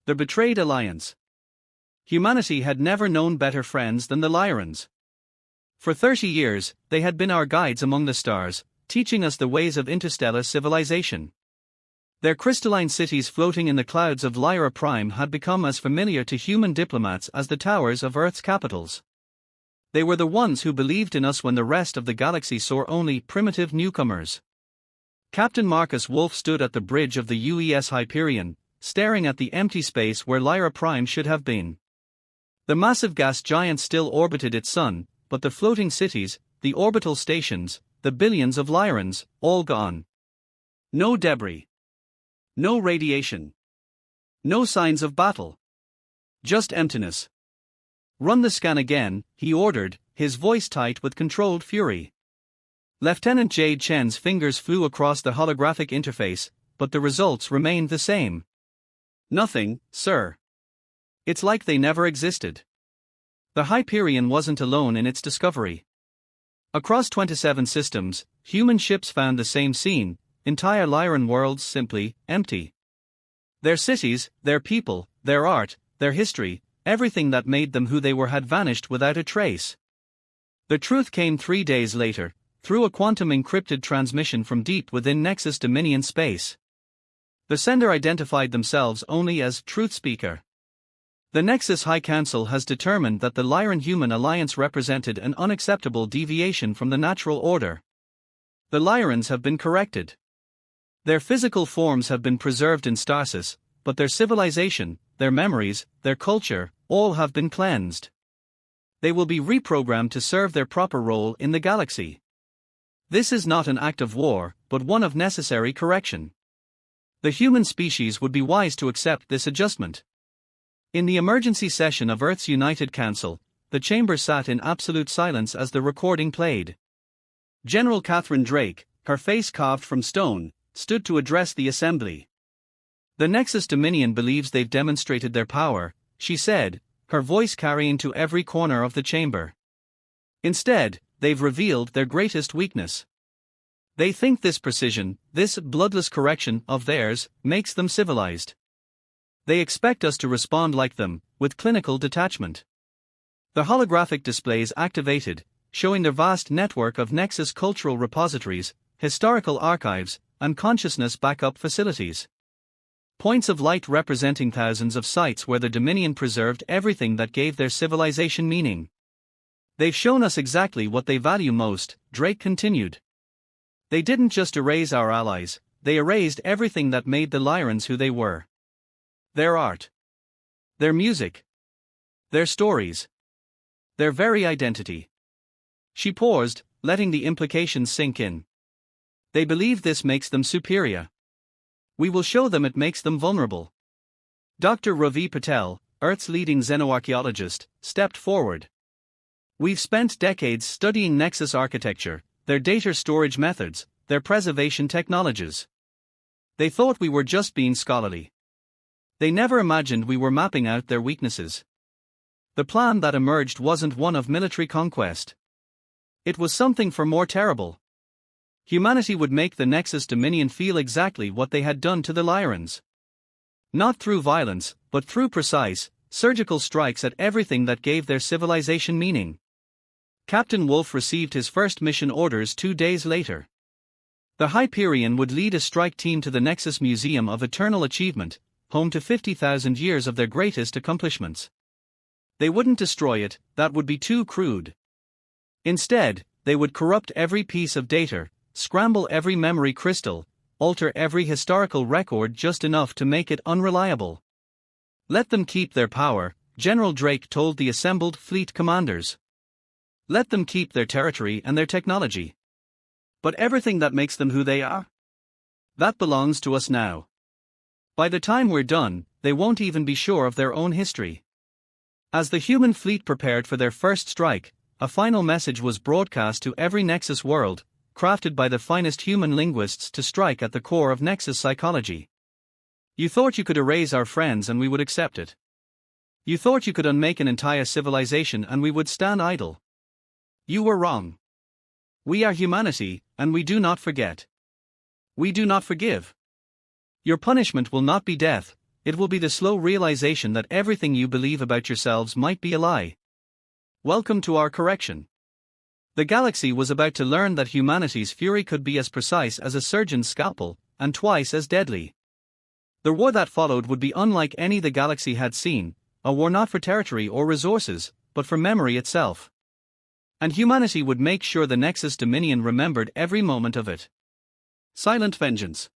The betrayed alliance. Humanity had never known better friends than the Lyrans. For 30 years, they had been our guides among the stars, teaching us the ways of interstellar civilization. Their crystalline cities floating in the clouds of Lyra Prime had become as familiar to human diplomats as the towers of Earth's capitals. They were the ones who believed in us when the rest of the galaxy saw only primitive newcomers. Captain Marcus Wolf stood at the bridge of the UES Hyperion, staring at the empty space where Lyra Prime should have been. The massive gas giant still orbited its sun, but the floating cities, the orbital stations, the billions of Lyrans, all gone. No debris. No radiation. No signs of battle. Just emptiness. "Run the scan again," he ordered, his voice tight with controlled fury. Lieutenant Jade Chen's fingers flew across the holographic interface, but the results remained the same. "Nothing, sir. It's like they never existed." The Hyperion wasn't alone in its discovery. Across 27 systems, human ships found the same scene: entire Lyran worlds simply empty. Their cities, their people, their art, their history, everything that made them who they were had vanished without a trace. The truth came 3 days later, through a quantum-encrypted transmission from deep within Nexus Dominion space. The sender identified themselves only as Truth Speaker. The Nexus High Council has determined that the Lyran-Human alliance represented an unacceptable deviation from the natural order. The Lyrans have been corrected. Their physical forms have been preserved in stasis, but their civilization, their memories, their culture, all have been cleansed. They will be reprogrammed to serve their proper role in the galaxy. This is not an act of war, but one of necessary correction. The human species would be wise to accept this adjustment. In the emergency session of Earth's United Council, the chamber sat in absolute silence as the recording played. General Catherine Drake, her face carved from stone, stood to address the assembly. "The Nexus Dominion believes they've demonstrated their power," she said, her voice carrying to every corner of the chamber. "Instead, they've revealed their greatest weakness. They think this precision, this bloodless correction of theirs, makes them civilized. They expect us to respond like them, with clinical detachment." The holographic displays activated, showing their vast network of Nexus cultural repositories, historical archives, and consciousness backup facilities. Points of light representing thousands of sites where the Dominion preserved everything that gave their civilization meaning. "They've shown us exactly what they value most," Drake continued. "They didn't just erase our allies, they erased everything that made the Lyrans who they were. Their art. Their music. Their stories. Their very identity." She paused, letting the implications sink in. "They believe this makes them superior. We will show them it makes them vulnerable." Dr. Ravi Patel, Earth's leading xenoarchaeologist, stepped forward. "We've spent decades studying Nexus architecture, their data storage methods, their preservation technologies. They thought we were just being scholarly. They never imagined we were mapping out their weaknesses. The plan that emerged wasn't one of military conquest. It was something far more terrible. Humanity would make the Nexus Dominion feel exactly what they had done to the Lyrans. Not through violence, but through precise, surgical strikes at everything that gave their civilization meaning." Captain Wolf received his first mission orders 2 days later. The Hyperion would lead a strike team to the Nexus Museum of Eternal Achievement, home to 50,000 years of their greatest accomplishments. They wouldn't destroy it, that would be too crude. Instead, they would corrupt every piece of data, scramble every memory crystal, alter every historical record just enough to make it unreliable. "Let them keep their power," General Drake told the assembled fleet commanders. "Let them keep their territory and their technology. But everything that makes them who they are? That belongs to us now. By the time we're done, they won't even be sure of their own history." As the human fleet prepared for their first strike, a final message was broadcast to every Nexus world, crafted by the finest human linguists to strike at the core of Nexus psychology. "You thought you could erase our friends and we would accept it. You thought you could unmake an entire civilization and we would stand idle. You were wrong. We are humanity, and we do not forget. We do not forgive. Your punishment will not be death, it will be the slow realization that everything you believe about yourselves might be a lie. Welcome to our correction. The galaxy was about to learn that humanity's fury could be as precise as a surgeon's scalpel, and twice as deadly. The war that followed would be unlike any the galaxy had seen, a war not for territory or resources, but for memory itself. And humanity would make sure the Nexus Dominion remembered every moment of it. Silent vengeance.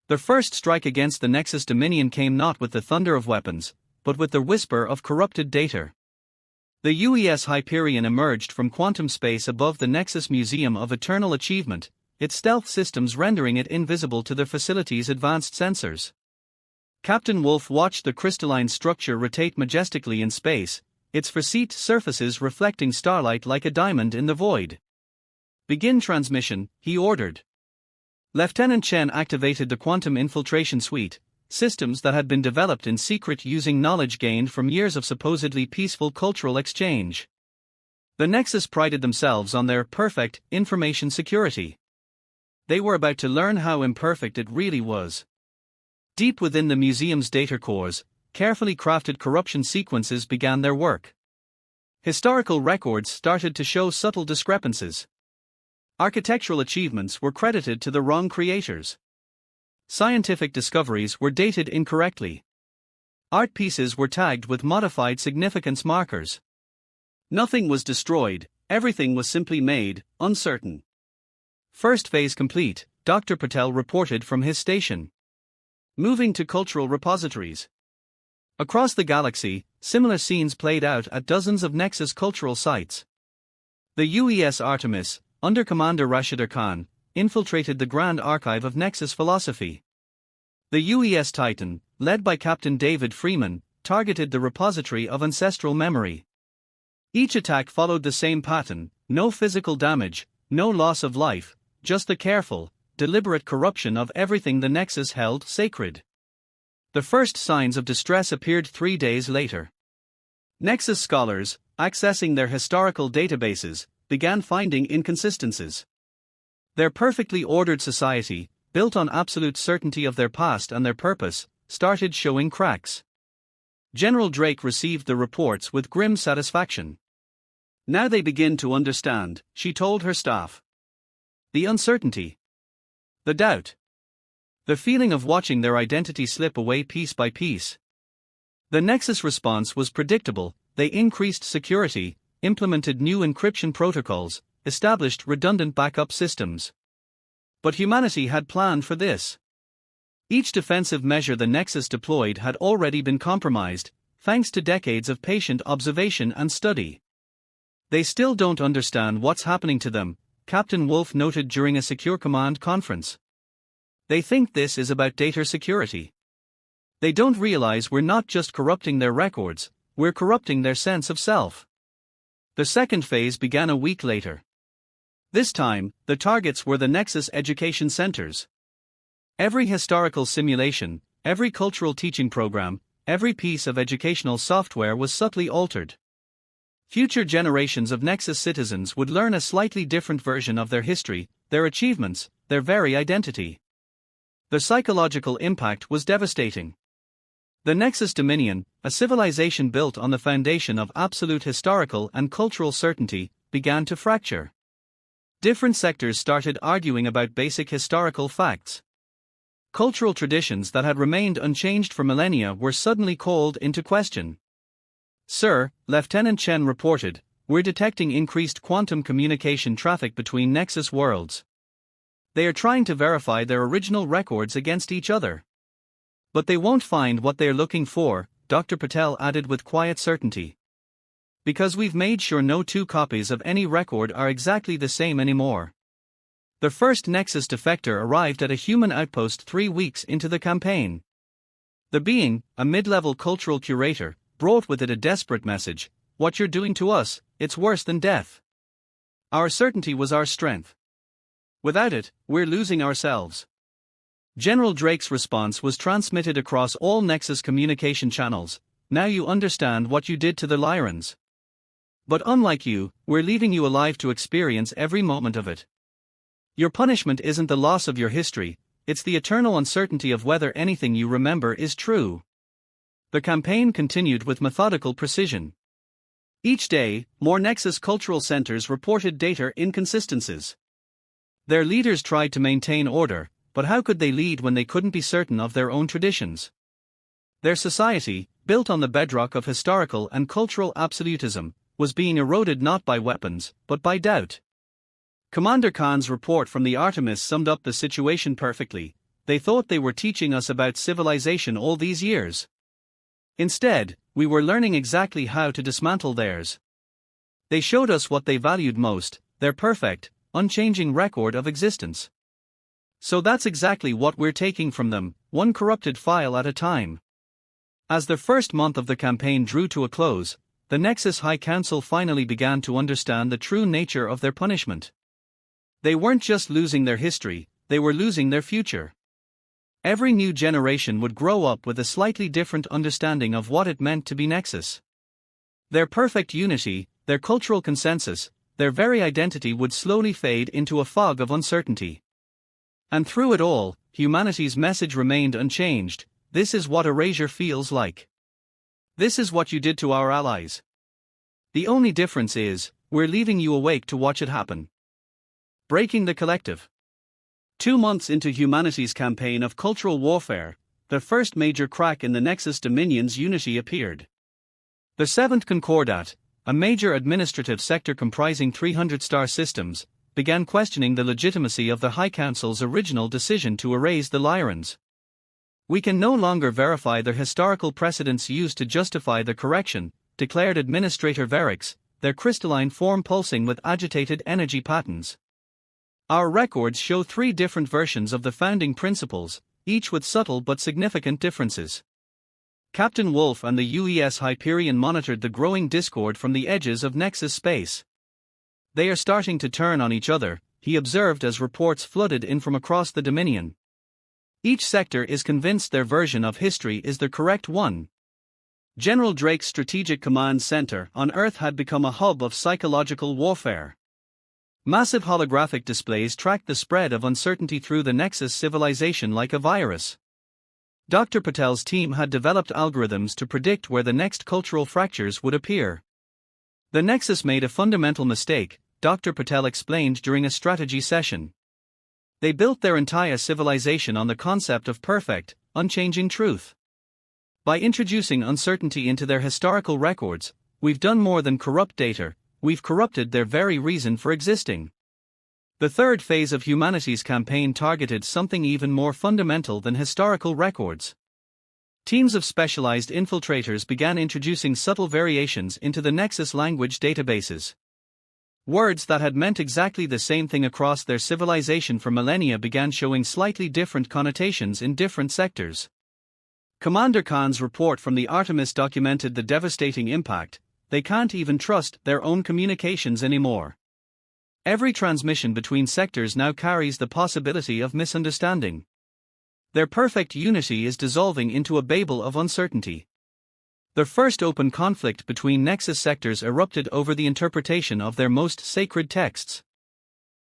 The first strike against the Nexus Dominion came not with the thunder of weapons, but with the whisper of corrupted data. The UES Hyperion emerged from quantum space above the Nexus Museum of Eternal Achievement, its stealth systems rendering it invisible to the facility's advanced sensors. Captain Wolf watched the crystalline structure rotate majestically in space, its facete surfaces reflecting starlight like a diamond in the void. Begin transmission, he ordered. Lieutenant Chen activated the quantum infiltration suite, systems that had been developed in secret using knowledge gained from years of supposedly peaceful cultural exchange. The Nexus prided themselves on their perfect information security. They were about to learn how imperfect it really was. Deep within the museum's data cores, carefully crafted corruption sequences began their work. Historical records started to show subtle discrepancies. Architectural achievements were credited to the wrong creators. Scientific discoveries were dated incorrectly. Art pieces were tagged with modified significance markers. Nothing was destroyed, everything was simply made uncertain. First phase complete, Dr. Patel reported from his station. Moving to cultural repositories. Across the galaxy, similar scenes played out at dozens of Nexus cultural sites. The UES Artemis, under Commander Rashida Khan, infiltrated the Grand Archive of Nexus philosophy. The UES Titan, led by Captain David Freeman, targeted the repository of ancestral memory. Each attack followed the same pattern: no physical damage, no loss of life, just the careful, deliberate corruption of everything the Nexus held sacred. The first signs of distress appeared 3 days later. Nexus scholars, accessing their historical databases, began finding inconsistencies. Their perfectly ordered society, built on absolute certainty of their past and their purpose, started showing cracks. General Drake received the reports with grim satisfaction. Now they begin to understand, she told her staff. The uncertainty. The doubt. The feeling of watching their identity slip away piece by piece. The Nexus response was predictable: they increased security, implemented new encryption protocols, established redundant backup systems. But humanity had planned for this. Each defensive measure the Nexus deployed had already been compromised, thanks to decades of patient observation and study. They still don't understand what's happening to them, Captain Wolf noted during a Secure Command conference. They think this is about data security. They don't realize we're not just corrupting their records, we're corrupting their sense of self. The second phase began a week later. This time, the targets were the Nexus education centers. Every historical simulation, every cultural teaching program, every piece of educational software was subtly altered. Future generations of Nexus citizens would learn a slightly different version of their history, their achievements, their very identity. The psychological impact was devastating. The Nexus Dominion, a civilization built on the foundation of absolute historical and cultural certainty, began to fracture. Different sectors started arguing about basic historical facts. Cultural traditions that had remained unchanged for millennia were suddenly called into question. Sir, Lieutenant Chen reported, we're detecting increased quantum communication traffic between Nexus worlds. They are trying to verify their original records against each other. But they won't find what they're looking for, Dr. Patel added with quiet certainty. Because we've made sure no two copies of any record are exactly the same anymore. The first Nexus defector arrived at a human outpost 3 weeks into the campaign. The being, a mid-level cultural curator, brought with it a desperate message: what you're doing to us, it's worse than death. Our certainty was our strength. Without it, we're losing ourselves. General Drake's response was transmitted across all Nexus communication channels: now you understand what you did to the Lyrans. But unlike you, we're leaving you alive to experience every moment of it. Your punishment isn't the loss of your history, it's the eternal uncertainty of whether anything you remember is true. The campaign continued with methodical precision. Each day, more Nexus cultural centers reported data inconsistencies. Their leaders tried to maintain order, but how could they lead when they couldn't be certain of their own traditions? Their society, built on the bedrock of historical and cultural absolutism, was being eroded not by weapons, but by doubt. Commander Khan's report from the Artemis summed up the situation perfectly. They thought they were teaching us about civilization all these years. Instead, we were learning exactly how to dismantle theirs. They showed us what they valued most, their perfect, unchanging record of existence. So that's exactly what we're taking from them, one corrupted file at a time. As the first month of the campaign drew to a close, the Nexus High Council finally began to understand the true nature of their punishment. They weren't just losing their history, they were losing their future. Every new generation would grow up with a slightly different understanding of what it meant to be Nexus. Their perfect unity, their cultural consensus, their very identity would slowly fade into a fog of uncertainty. And through it all, humanity's message remained unchanged: this is what erasure feels like. This is what you did to our allies. The only difference is, we're leaving you awake to watch it happen. Breaking the collective. 2 months into humanity's campaign of cultural warfare, the first major crack in the Nexus Dominion's unity appeared. The 7th Concordat, a major administrative sector comprising 300 star systems, began questioning the legitimacy of the High Council's original decision to erase the Lyrans. We can no longer verify the historical precedents used to justify the correction, declared Administrator Verix, their crystalline form pulsing with agitated energy patterns. Our records show 3 different versions of the founding principles, each with subtle but significant differences. Captain Wolf and the UES Hyperion monitored the growing discord from the edges of Nexus space. They are starting to turn on each other, he observed as reports flooded in from across the Dominion. Each sector is convinced their version of history is the correct one. General Drake's Strategic Command Center on Earth had become a hub of psychological warfare. Massive holographic displays tracked the spread of uncertainty through the Nexus civilization like a virus. Dr. Patel's team had developed algorithms to predict where the next cultural fractures would appear. The Nexus made a fundamental mistake, Dr. Patel explained during a strategy session. They built their entire civilization on the concept of perfect, unchanging truth. By introducing uncertainty into their historical records, we've done more than corrupt data, we've corrupted their very reason for existing. The third phase of humanity's campaign targeted something even more fundamental than historical records. Teams of specialized infiltrators began introducing subtle variations into the Nexus language databases. Words that had meant exactly the same thing across their civilization for millennia began showing slightly different connotations in different sectors. Commander Khan's report from the Artemis documented the devastating impact. They can't even trust their own communications anymore. Every transmission between sectors now carries the possibility of misunderstanding. Their perfect unity is dissolving into a babel of uncertainty. The first open conflict between Nexus sectors erupted over the interpretation of their most sacred texts.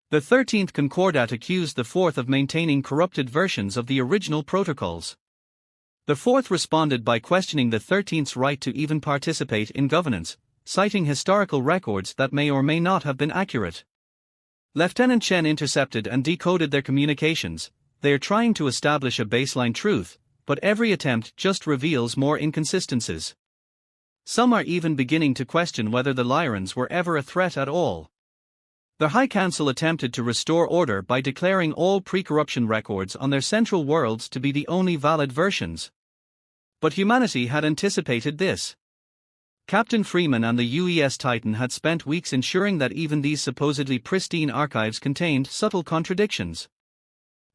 The 13th Concordat accused the 4th of maintaining corrupted versions of the original protocols. The 4th responded by questioning the 13th's right to even participate in governance, citing historical records that may or may not have been accurate. Lieutenant Chen intercepted and decoded their communications. They are trying to establish a baseline truth, but every attempt just reveals more inconsistencies. Some are even beginning to question whether the Lyrans were ever a threat at all. The High Council attempted to restore order by declaring all pre-corruption records on their central worlds to be the only valid versions. But humanity had anticipated this. Captain Freeman and the UES Titan had spent weeks ensuring that even these supposedly pristine archives contained subtle contradictions.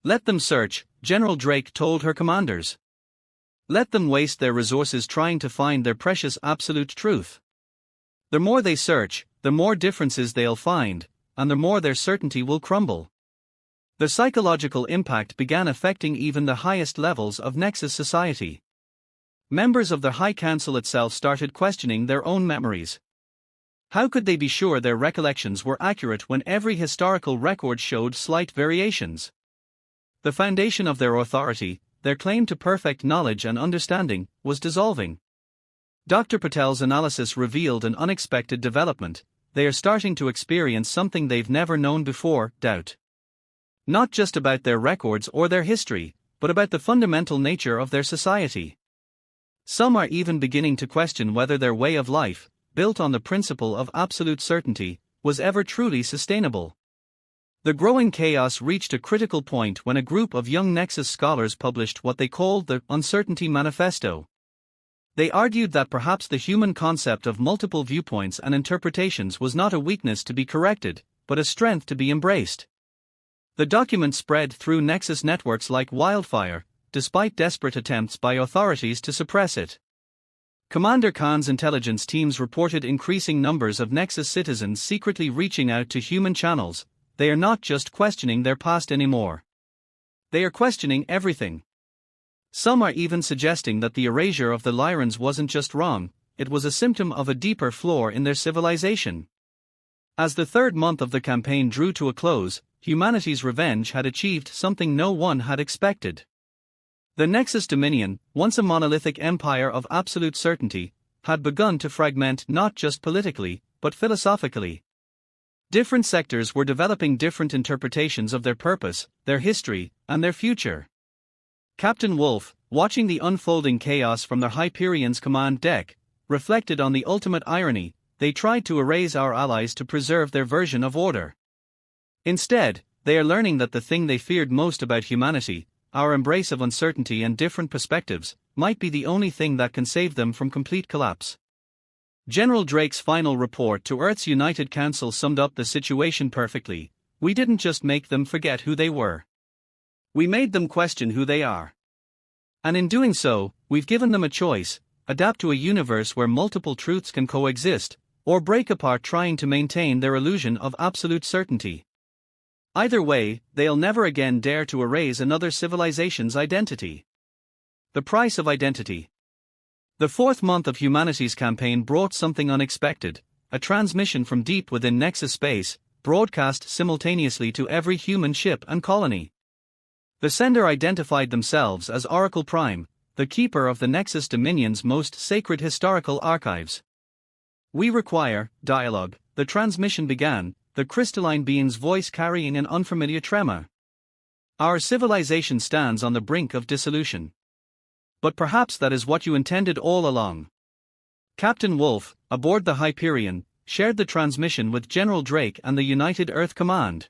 Let them search, General Drake told her commanders. Let them waste their resources trying to find their precious absolute truth. The more they search, the more differences they'll find, and the more their certainty will crumble. The psychological impact began affecting even the highest levels of Nexus society. Members of the High Council itself started questioning their own memories. How could they be sure their recollections were accurate when every historical record showed slight variations? The foundation of their authority, their claim to perfect knowledge and understanding, was dissolving. Dr. Patel's analysis revealed an unexpected development. They are starting to experience something they've never known before: doubt. Not just about their records or their history, but about the fundamental nature of their society. Some are even beginning to question whether their way of life, built on the principle of absolute certainty, was ever truly sustainable. The growing chaos reached a critical point when a group of young Nexus scholars published what they called the Uncertainty Manifesto. They argued that perhaps the human concept of multiple viewpoints and interpretations was not a weakness to be corrected, but a strength to be embraced. The document spread through Nexus networks like wildfire, despite desperate attempts by authorities to suppress it. Commander Khan's intelligence teams reported increasing numbers of Nexus citizens secretly reaching out to human channels. They are not just questioning their past anymore. They are questioning everything. Some are even suggesting that the erasure of the Lyrans wasn't just wrong, it was a symptom of a deeper flaw in their civilization. As the third month of the campaign drew to a close, humanity's revenge had achieved something no one had expected. The Nexus Dominion, once a monolithic empire of absolute certainty, had begun to fragment not just politically, but philosophically. Different sectors were developing different interpretations of their purpose, their history, and their future. Captain Wolf, watching the unfolding chaos from the Hyperion's command deck, reflected on the ultimate irony: they tried to erase our allies to preserve their version of order. Instead, they are learning that the thing they feared most about humanity, our embrace of uncertainty and different perspectives, might be the only thing that can save them from complete collapse. General Drake's final report to Earth's United Council summed up the situation perfectly. We didn't just make them forget who they were. We made them question who they are. And in doing so, we've given them a choice: adapt to a universe where multiple truths can coexist, or break apart trying to maintain their illusion of absolute certainty. Either way, they'll never again dare to erase another civilization's identity. The price of identity. The fourth month of humanity's campaign brought something unexpected: a transmission from deep within Nexus space, broadcast simultaneously to every human ship and colony. The sender identified themselves as Oracle Prime, the keeper of the Nexus Dominion's most sacred historical archives. "We require dialogue," the transmission began, the crystalline being's voice carrying an unfamiliar tremor. "Our civilization stands on the brink of dissolution. But perhaps that is what you intended all along." Captain Wolf, aboard the Hyperion, shared the transmission with General Drake and the United Earth Command.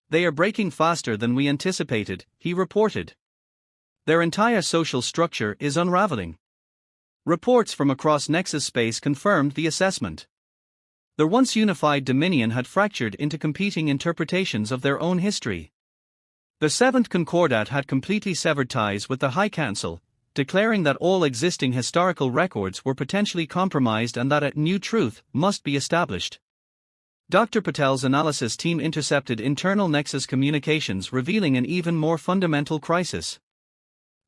"They are breaking faster than we anticipated," he reported. "Their entire social structure is unraveling." Reports from across Nexus space confirmed the assessment. The once unified Dominion had fractured into competing interpretations of their own history. The Seventh Concordat had completely severed ties with the High Council, declaring that all existing historical records were potentially compromised and that a new truth must be established. Dr. Patel's analysis team intercepted internal Nexus communications, revealing an even more fundamental crisis.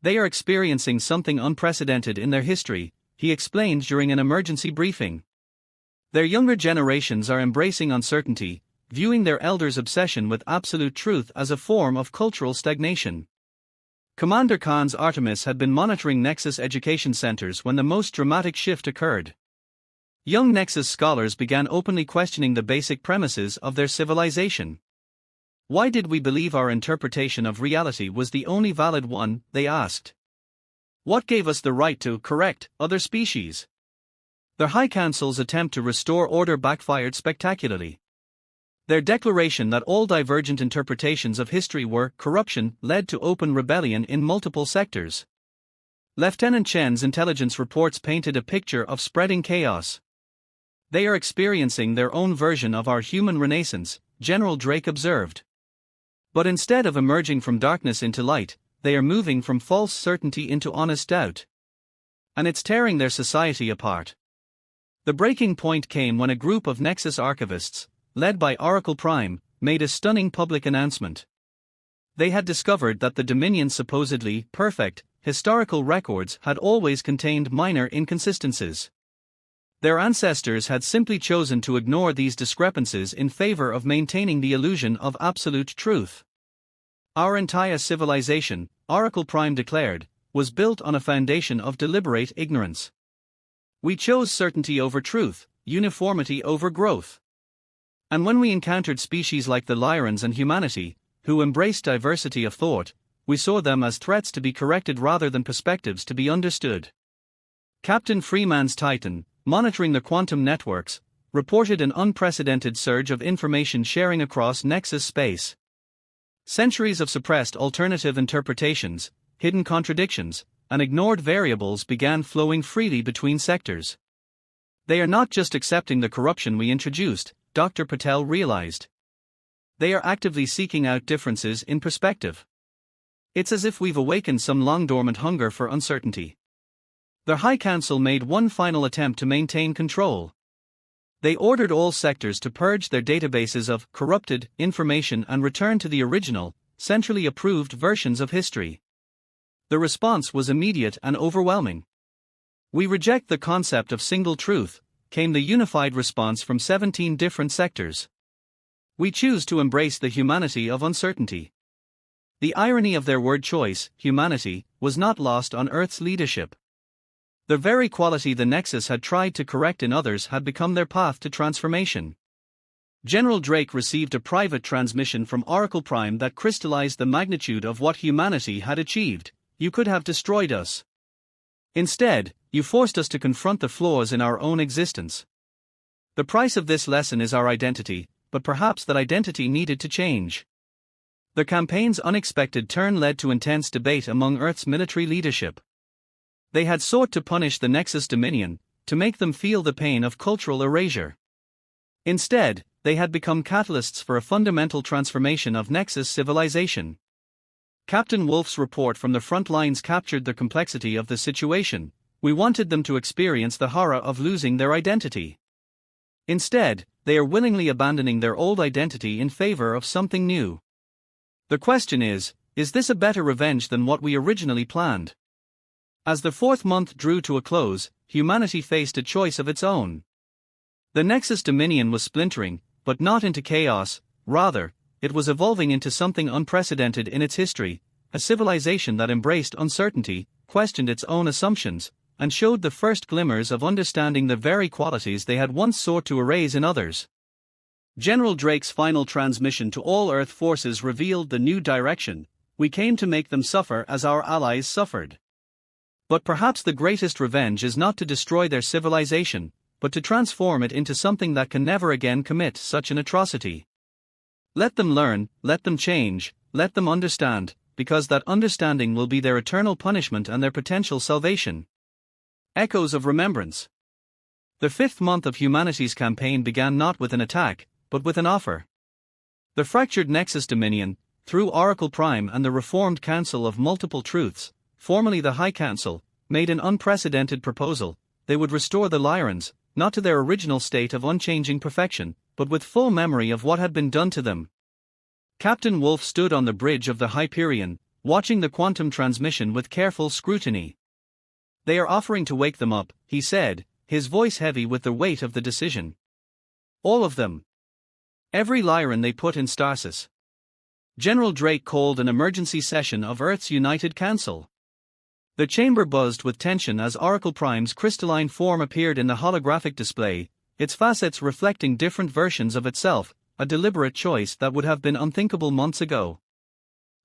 "They are experiencing something unprecedented in their history," he explained during an emergency briefing. "Their younger generations are embracing uncertainty, viewing their elders' obsession with absolute truth as a form of cultural stagnation." Commander Khan's Artemis had been monitoring Nexus education centers when the most dramatic shift occurred. Young Nexus scholars began openly questioning the basic premises of their civilization. "Why did we believe our interpretation of reality was the only valid one?" they asked. "What gave us the right to correct other species?" The High Council's attempt to restore order backfired spectacularly. Their declaration that all divergent interpretations of history were corruption led to open rebellion in multiple sectors. Lieutenant Chen's intelligence reports painted a picture of spreading chaos. "They are experiencing their own version of our human renaissance," General Drake observed. "But instead of emerging from darkness into light, they are moving from false certainty into honest doubt. And it's tearing their society apart." The breaking point came when a group of Nexus archivists, led by Oracle Prime, made a stunning public announcement. They had discovered that the Dominion's supposedly perfect historical records had always contained minor inconsistencies. Their ancestors had simply chosen to ignore these discrepancies in favor of maintaining the illusion of absolute truth. Our entire civilization, Oracle Prime declared, was built on a foundation of deliberate ignorance. We chose certainty over truth, uniformity over growth. And when we encountered species like the Lyrans and humanity, who embraced diversity of thought, we saw them as threats to be corrected rather than perspectives to be understood. Captain Freeman's Titan, monitoring the quantum networks, reported an unprecedented surge of information sharing across Nexus space. Centuries of suppressed alternative interpretations, hidden contradictions, and ignored variables began flowing freely between sectors. They are not just accepting the corruption we introduced, Dr. Patel realized. They are actively seeking out differences in perspective. It's as if we've awakened some long-dormant hunger for uncertainty. The High Council made one final attempt to maintain control. They ordered all sectors to purge their databases of corrupted information and return to the original, centrally approved versions of history. The response was immediate and overwhelming. "We reject the concept of single truth," came the unified response from 17 different sectors. "We choose to embrace the humanity of uncertainty." The irony of their word choice, humanity, was not lost on Earth's leadership. The very quality the Nexus had tried to correct in others had become their path to transformation. General Drake received a private transmission from Oracle Prime that crystallized the magnitude of what humanity had achieved. "You could have destroyed us. Instead, you forced us to confront the flaws in our own existence. The price of this lesson is our identity, but perhaps that identity needed to change." The campaign's unexpected turn led to intense debate among Earth's military leadership. They had sought to punish the Nexus Dominion, to make them feel the pain of cultural erasure. Instead, they had become catalysts for a fundamental transformation of Nexus civilization. Captain Wolf's report from the front lines captured the complexity of the situation. "We wanted them to experience the horror of losing their identity. Instead, they are willingly abandoning their old identity in favor of something new. The question is this a better revenge than what we originally planned?" As the fourth month drew to a close, humanity faced a choice of its own. The Nexus Dominion was splintering, but not into chaos, rather, it was evolving into something unprecedented in its history, a civilization that embraced uncertainty, questioned its own assumptions, and showed the first glimmers of understanding the very qualities they had once sought to erase in others. General Drake's final transmission to all Earth forces revealed the new direction. "We came to make them suffer as our allies suffered. But perhaps the greatest revenge is not to destroy their civilization, but to transform it into something that can never again commit such an atrocity. Let them learn, let them change, let them understand, because that understanding will be their eternal punishment and their potential salvation." Echoes of remembrance. The fifth month of humanity's campaign began not with an attack, but with an offer. The fractured Nexus Dominion, through Oracle Prime and the reformed Council of Multiple Truths, formerly the High Council, made an unprecedented proposal. They would restore the Lyrans, not to their original state of unchanging perfection, but with full memory of what had been done to them. Captain Wolf stood on the bridge of the Hyperion, watching the quantum transmission with careful scrutiny. "They are offering to wake them up," he said, his voice heavy with the weight of the decision. "All of them. Every Lyran they put in stasis." General Drake called an emergency session of Earth's United Council. The chamber buzzed with tension as Oracle Prime's crystalline form appeared in the holographic display, its facets reflecting different versions of itself, a deliberate choice that would have been unthinkable months ago.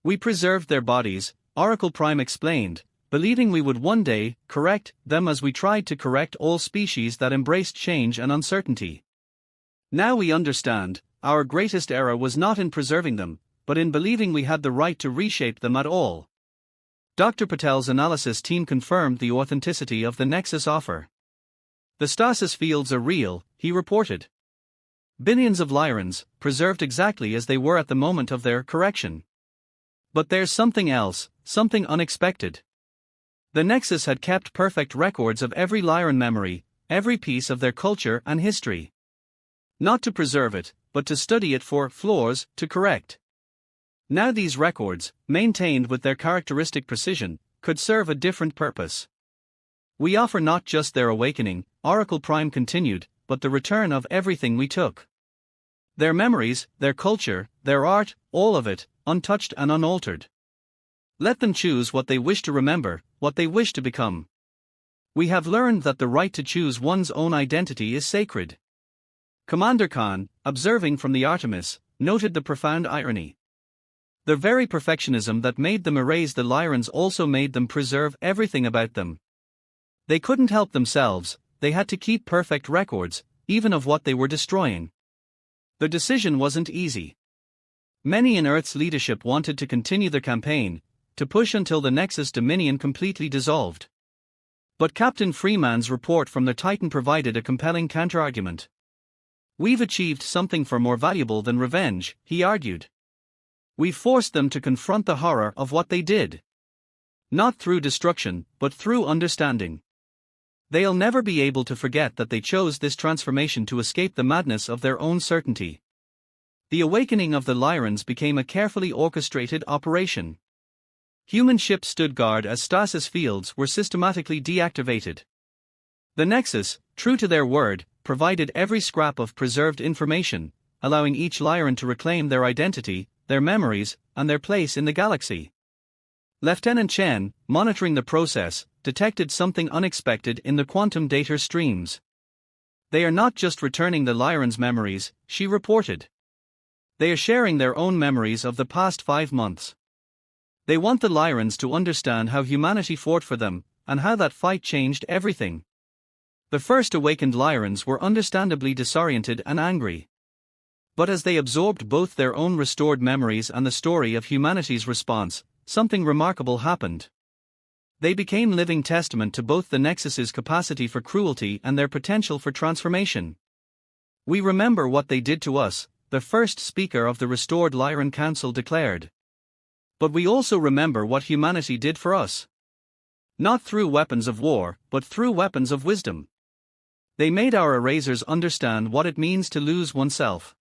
"We preserved their bodies," Oracle Prime explained, "believing we would one day correct them as we tried to correct all species that embraced change and uncertainty. Now we understand, our greatest error was not in preserving them, but in believing we had the right to reshape them at all." Dr. Patel's analysis team confirmed the authenticity of the Nexus offer. "The stasis fields are real," he reported. "Billions of Lyrans, preserved exactly as they were at the moment of their correction. But there's something else, something unexpected. The Nexus had kept perfect records of every Lyran memory, every piece of their culture and history. Not to preserve it, but to study it for flaws to correct. Now these records, maintained with their characteristic precision, could serve a different purpose. We offer not just their awakening," Oracle Prime continued, "but the return of everything we took. Their memories, their culture, their art, all of it, untouched and unaltered. Let them choose what they wish to remember, what they wish to become. We have learned that the right to choose one's own identity is sacred. Commander Khan, observing from the Artemis, noted the profound irony. The very perfectionism that made them erase the Lyrans also made them preserve everything about them. They couldn't help themselves, they had to keep perfect records, even of what they were destroying. The decision wasn't easy. Many in Earth's leadership wanted to continue the campaign, to push until the Nexus Dominion completely dissolved. But Captain Freeman's report from the Titan provided a compelling counterargument. We've achieved something far more valuable than revenge, he argued. We've forced them to confront the horror of what they did. Not through destruction, but through understanding. They'll never be able to forget that they chose this transformation to escape the madness of their own certainty. The awakening of the Lyrans became a carefully orchestrated operation. Human ships stood guard as stasis fields were systematically deactivated. The Nexus, true to their word, provided every scrap of preserved information, allowing each Lyran to reclaim their identity, their memories, and their place in the galaxy. Lieutenant Chen, monitoring the process, detected something unexpected in the quantum data streams. They are not just returning the Lyrans' memories, she reported. They are sharing their own memories of the past 5 months. They want the Lyrans to understand how humanity fought for them, and how that fight changed everything. The first awakened Lyrans were understandably disoriented and angry. But as they absorbed both their own restored memories and the story of humanity's response, something remarkable happened. They became living testament to both the Nexus's capacity for cruelty and their potential for transformation. We remember what they did to us, the first speaker of the restored Lyran Council declared. But we also remember what humanity did for us. Not through weapons of war, but through weapons of wisdom. They made our erasers understand what it means to lose oneself.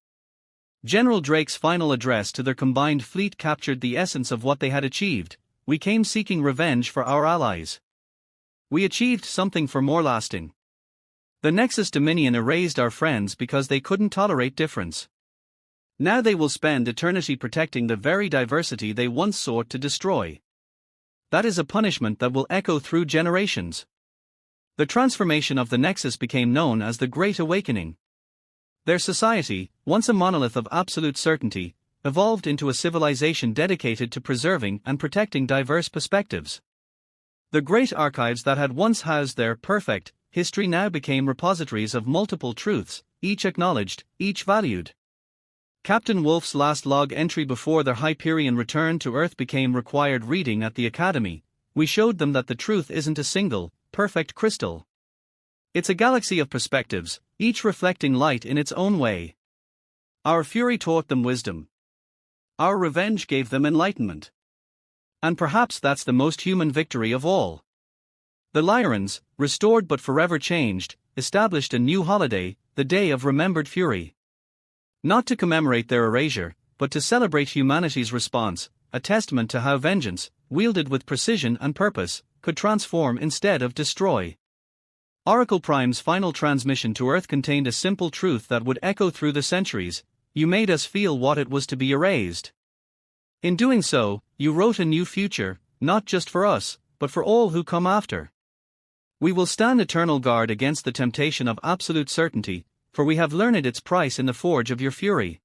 General Drake's final address to their combined fleet captured the essence of what they had achieved. We came seeking revenge for our allies. We achieved something far more lasting. The Nexus Dominion erased our friends because they couldn't tolerate difference. Now they will spend eternity protecting the very diversity they once sought to destroy. That is a punishment that will echo through generations. The transformation of the Nexus became known as the Great Awakening. Their society, once a monolith of absolute certainty, evolved into a civilization dedicated to preserving and protecting diverse perspectives. The great archives that had once housed their perfect history now became repositories of multiple truths, each acknowledged, each valued. Captain Wolf's last log entry before their Hyperion return to Earth became required reading at the Academy. We showed them that the truth isn't a single, perfect crystal. It's a galaxy of perspectives, each reflecting light in its own way. Our fury taught them wisdom. Our revenge gave them enlightenment. And perhaps that's the most human victory of all. The Lyrans, restored but forever changed, established a new holiday, the Day of Remembered Fury. Not to commemorate their erasure, but to celebrate humanity's response, a testament to how vengeance, wielded with precision and purpose, could transform instead of destroy. Oracle Prime's final transmission to Earth contained a simple truth that would echo through the centuries: you made us feel what it was to be erased. In doing so, you wrote a new future, not just for us, but for all who come after. We will stand eternal guard against the temptation of absolute certainty, for we have learned its price in the forge of your fury.